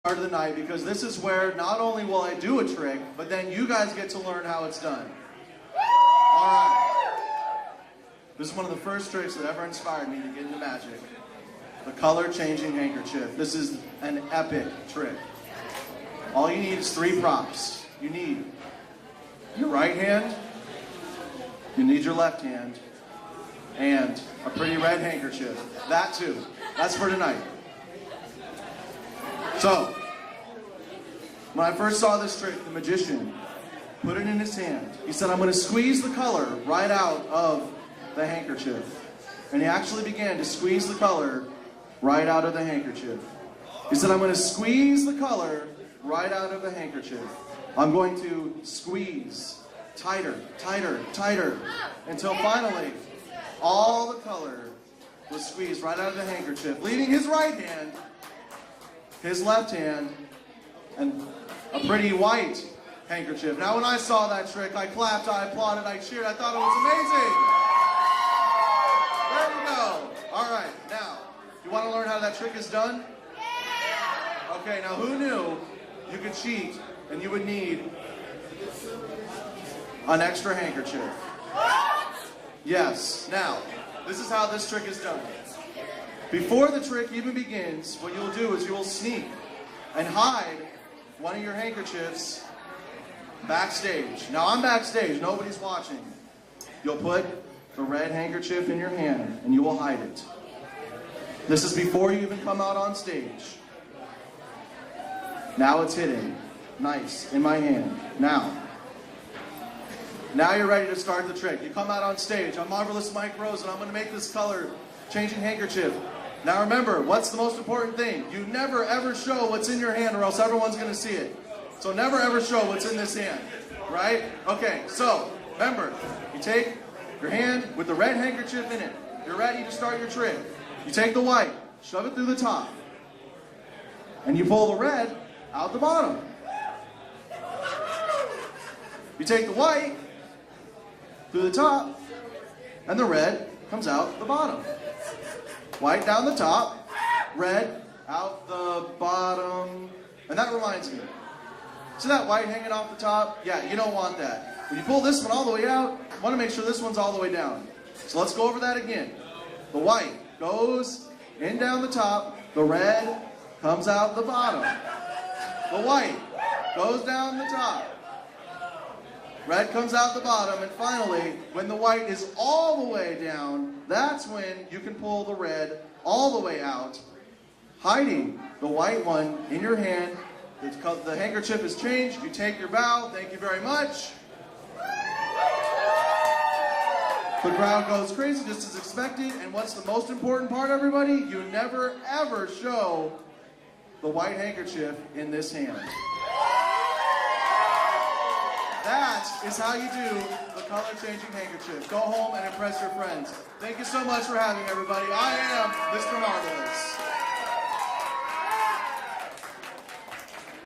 Part of the night, because this is where not only will I do a trick, but then you guys get to learn how it's done. Alright. This is one of the first tricks that ever inspired me to get into magic. The color changing handkerchief. This is an epic trick. All you need is 3 props. You need your right hand, you need your left hand, and a pretty red handkerchief. That too. That's for tonight. So, when I first saw this trick, the magician put it in his hand. He said, I'm going to squeeze the color right out of the handkerchief. And he actually began to squeeze the color right out of the handkerchief. He said, I'm going to squeeze the color right out of the handkerchief. I'm going to squeeze tighter, tighter, tighter, until finally all the color was squeezed right out of the handkerchief, leaving his right hand, his left hand, and a pretty white handkerchief. Now when I saw that trick, I clapped, I applauded, I cheered, I thought it was amazing. There we go. All right, now, you want to learn how that trick is done? Yeah. Okay, now who knew you could cheat and you would need an extra handkerchief? Yes. Now, this is how this trick is done. Before the trick even begins, what you'll do is you will sneak and hide one of your handkerchiefs backstage. Now I'm backstage, nobody's watching. You'll put the red handkerchief in your hand and you will hide it. This is before you even come out on stage. Now it's hidden. Nice, in my hand. Now you're ready to start the trick. You come out on stage. I'm Marvelous Mike Rose and I'm going to make this color changing handkerchief. Now remember, what's the most important thing? You never ever show what's in your hand or else everyone's going to see it. So never ever show what's in this hand, right? Okay, so remember, you take your hand with the red handkerchief in it. You're ready to start your trick. You take the white, shove it through the top, and you pull the red out the bottom. You take the white through the top, and the red comes out the bottom. White down the top, red out the bottom. And that reminds me, see that white hanging off the top? Yeah, you don't want that. When you pull this one all the way out, you want to make sure this one's all the way down. So let's go over that again. The white goes in down the top, the red comes out the bottom. The white goes down the top, red comes out the bottom, and finally, when the white is all the way down, that's when you can pull the red all the way out, hiding the white one in your hand. The handkerchief is changed. You take your bow. Thank you very much. The crowd goes crazy, just as expected. And what's the most important part, everybody? You never, ever show the white handkerchief in this hand. That is how you do the color-changing handkerchief. Go home and impress your friends. Thank you so much for having me, everybody. I am Mr. Marvelous.